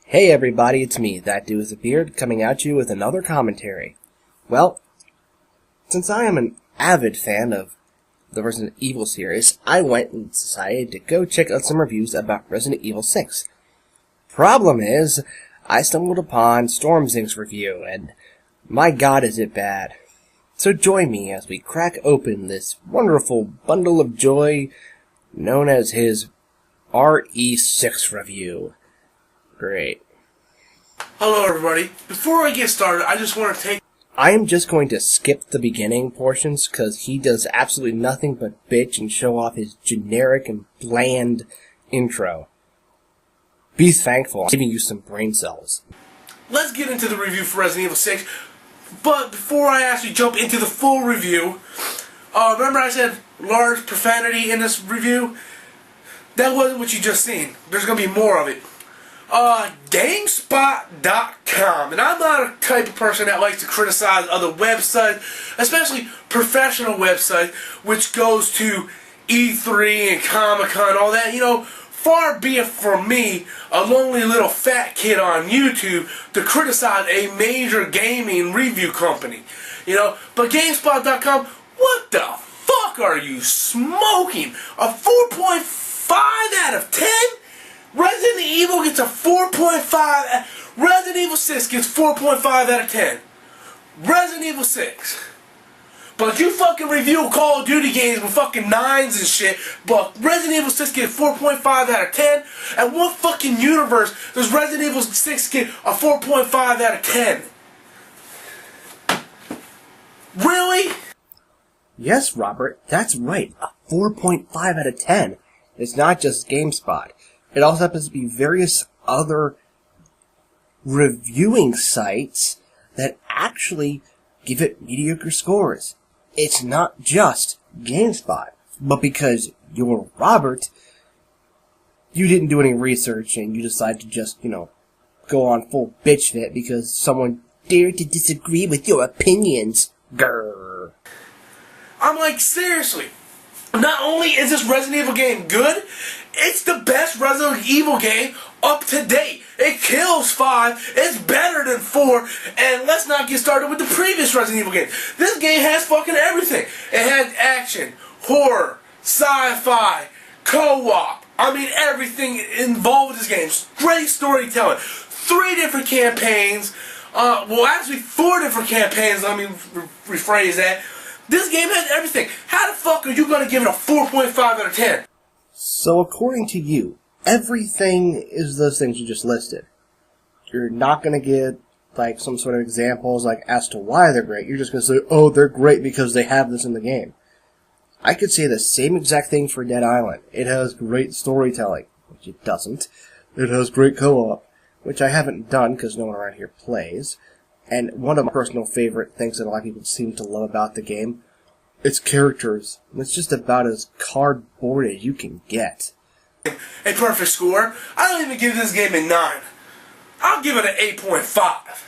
Hey everybody, it's me, that dude with a beard, coming at you with another commentary. Well, since I am an avid fan of the Resident Evil series, I went and decided to go check out some reviews about Resident Evil 6. Problem is, I stumbled upon Stormzink's review, and my god is it bad. So join me as we crack open this wonderful bundle of joy known as his RE6 review. Great. Hello everybody. Before I get started, I am just going to skip the beginning portions because he does absolutely nothing but bitch and show off his generic and bland intro. Be thankful I'm giving you some brain cells. Let's get into the review for Resident Evil 6. But before I actually jump into the full review, remember I said large profanity in this review? That wasn't what you just seen. There's going to be more of it. GameSpot.com, and I'm not a type of person that likes to criticize other websites, especially professional websites, which goes to E3 and Comic-Con and all that. You know, far be it from me, a lonely little fat kid on YouTube, to criticize a major gaming review company. You know, but GameSpot.com, what the fuck are you smoking? A 4.5 out of 10? Resident Evil gets a 4.5. Resident Evil 6 gets 4.5 out of 10. Resident Evil 6. But you fucking review Call of Duty games with fucking 9s and shit, but Resident Evil 6 gets 4.5 out of 10? And what fucking universe does Resident Evil 6 get a 4.5 out of 10? Really? Yes, Robert, that's right. A 4.5 out of 10. It's not just GameSpot. It also happens to be various other reviewing sites that actually give it mediocre scores. It's not just GameSpot, but because you're Robert, you didn't do any research and you decided to just, go on full bitch fit because someone dared to disagree with your opinions. Grrr. I'm like, seriously. Not only is this Resident Evil game good, it's the best Resident Evil game up to date. It kills 5, it's better than 4, and let's not get started with the previous Resident Evil game. This game has fucking everything. It has action, horror, sci-fi, co-op. I mean, everything involved with this game. Great storytelling. 3 different campaigns. Well, actually 4 different campaigns. Let me rephrase that. This game has everything. How the fuck are you going to give it a 4.5 out of 10? So according to you, everything is those things you just listed. You're not going to get, some sort of examples, as to why they're great. You're just going to say, oh, they're great because they have this in the game. I could say the same exact thing for Dead Island. It has great storytelling, which it doesn't. It has great co-op, which I haven't done because no one around here plays. And one of my personal favorite things that a lot of people seem to love about the game, its characters. It's just about as cardboard as you can get. A perfect score. I don't even give this game a 9. I'll give it an 8.5.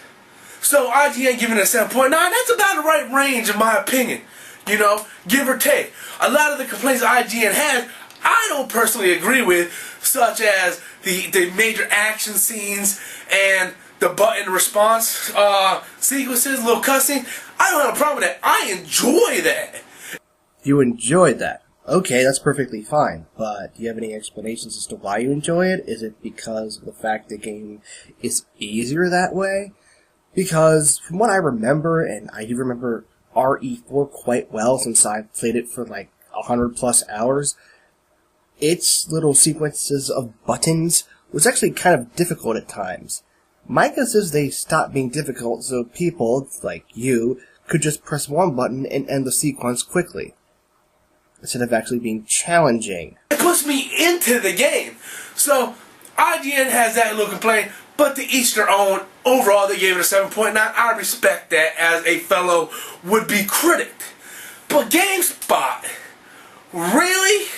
So IGN giving it a 7.9, that's about the right range in my opinion. Give or take. A lot of the complaints IGN has, I don't personally agree with, such as the major action scenes and the button response sequences, little cutscenes. I don't have a problem with that. I enjoy that. You enjoyed that. Okay, that's perfectly fine. But do you have any explanations as to why you enjoy it? Is it because of the fact the game is easier that way? Because from what I remember, and I do remember RE4 quite well since I played it for 100 plus hours, its little sequences of buttons was actually kind of difficult at times. My guess is they stopped being difficult so people, like you, could just press one button and end the sequence quickly, instead of actually being challenging. It puts me into the game. So, IGN has that little complaint, but to each their own. Overall, they gave it a 7.9. I respect that as a fellow would-be critic. But GameSpot, really?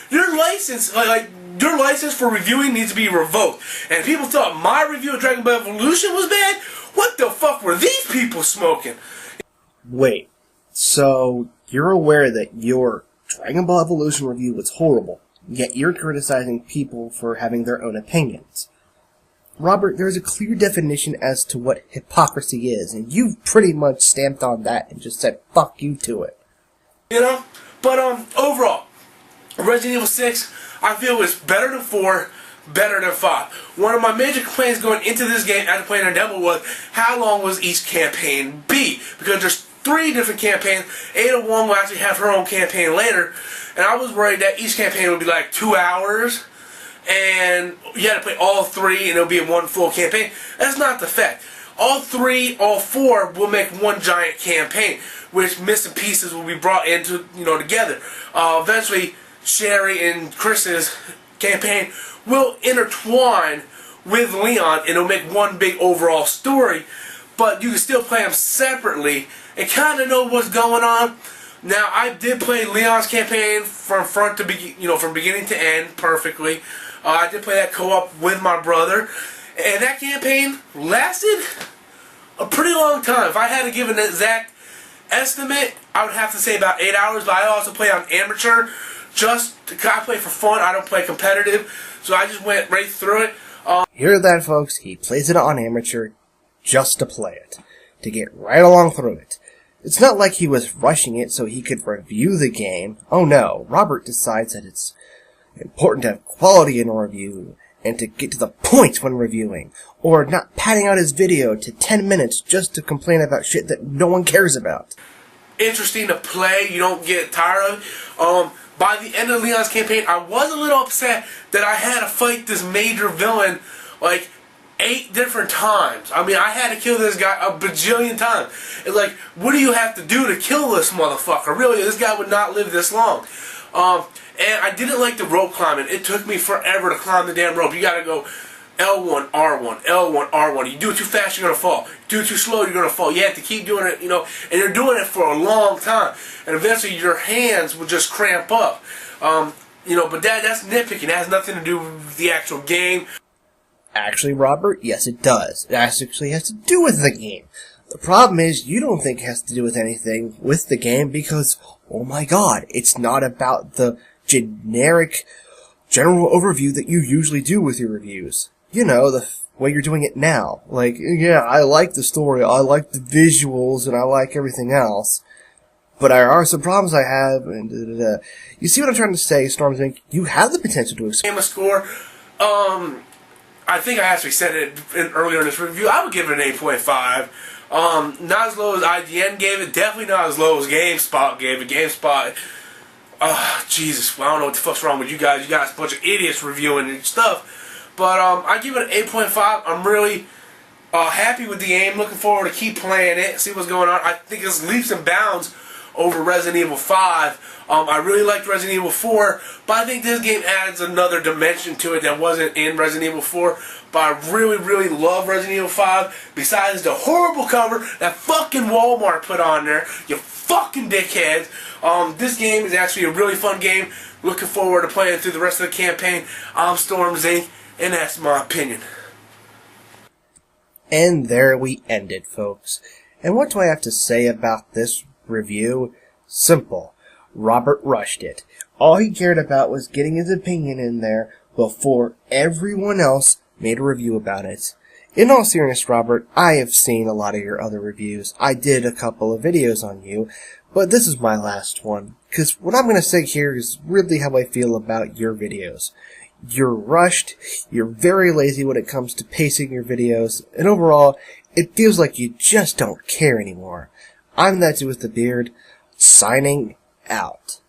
Your license, your license for reviewing needs to be revoked. And people thought my review of Dragon Ball Evolution was bad? What the fuck were these people smoking? Wait, so you're aware that your Dragon Ball Evolution review was horrible, yet you're criticizing people for having their own opinions. Robert, there's a clear definition as to what hypocrisy is, and you've pretty much stamped on that and just said fuck you to it. You know? But overall, Resident Evil 6, I feel was better than 4, better than 5. One of my major complaints going into this game after playing a demo was how long was each campaign be? Because there's 3 different campaigns. Ada Wong will actually have her own campaign later, and I was worried that each campaign would be like 2 hours, and you had to play all 3 and it'll be one full campaign. That's not the fact. All 4 will make one giant campaign, which missing pieces will be brought into, together. Eventually, Sherry and Chris's campaign will intertwine with Leon, and it'll make one big overall story. But you can still play them separately and kind of know what's going on. Now, I did play Leon's campaign from front to from beginning to end perfectly. I did play that co-op with my brother, and that campaign lasted a pretty long time. If I had to give an exact estimate, I would have to say about 8 hours. But I also play on amateur, I play for fun. I don't play competitive, so I just went right through it. Hear that, folks? He plays it on amateur just to play it, to get right along through it. It's not like he was rushing it so he could review the game. Oh no, Robert decides that it's important to have quality in a review and to get to the point when reviewing, or not padding out his video to 10 minutes just to complain about shit that no one cares about. Interesting to play, you don't get tired of. By the end of Leon's campaign, I was a little upset that I had to fight this major villain like 8 different times. I mean, I had to kill this guy a bajillion times. It's like, what do you have to do to kill this motherfucker? Really, this guy would not live this long. And I didn't like the rope climbing. It took me forever to climb the damn rope. You gotta go L1, R1, L1, R1. You do it too fast, you're gonna fall. Do it too slow, you're gonna fall. You have to keep doing it, and you're doing it for a long time. And eventually your hands will just cramp up. But that's nitpicking. That has nothing to do with the actual game. Actually, Robert, yes it does. It actually has to do with the game. The problem is, you don't think it has to do with anything with the game because, oh my god, it's not about the generic, general overview that you usually do with your reviews. The way you're doing it now. Like, yeah, I like the story, I like the visuals, and I like everything else. But there are some problems I have, and You see what I'm trying to say, Storms Inc.? You have the potential to expand a score. I think I actually said it earlier in this review. I would give it an 8.5. Not as low as IGN gave it. Definitely not as low as GameSpot gave it. GameSpot, Jesus, I don't know what the fuck's wrong with you guys. You guys a bunch of idiots reviewing and stuff. But I give it an 8.5. I'm really happy with the game. Looking forward to keep playing it. See what's going on. I think it's leaps and bounds over Resident Evil 5. I really liked Resident Evil 4, but I think this game adds another dimension to it that wasn't in Resident Evil 4. But I really, really love Resident Evil 5. Besides the horrible cover that fucking Walmart put on there, you fucking dickheads. This game is actually a really fun game. Looking forward to playing through the rest of the campaign. I'm Storms Inc., and that's my opinion. And there we end it, folks. And what do I have to say about this review? Simple. Robert rushed it. All he cared about was getting his opinion in there before everyone else made a review about it. In all seriousness, Robert, I have seen a lot of your other reviews. I did a couple of videos on you, but this is my last one. Because what I'm going to say here is really how I feel about your videos. You're rushed, you're very lazy when it comes to pacing your videos, and overall, it feels like you just don't care anymore. I'm that dude with the beard, signing out.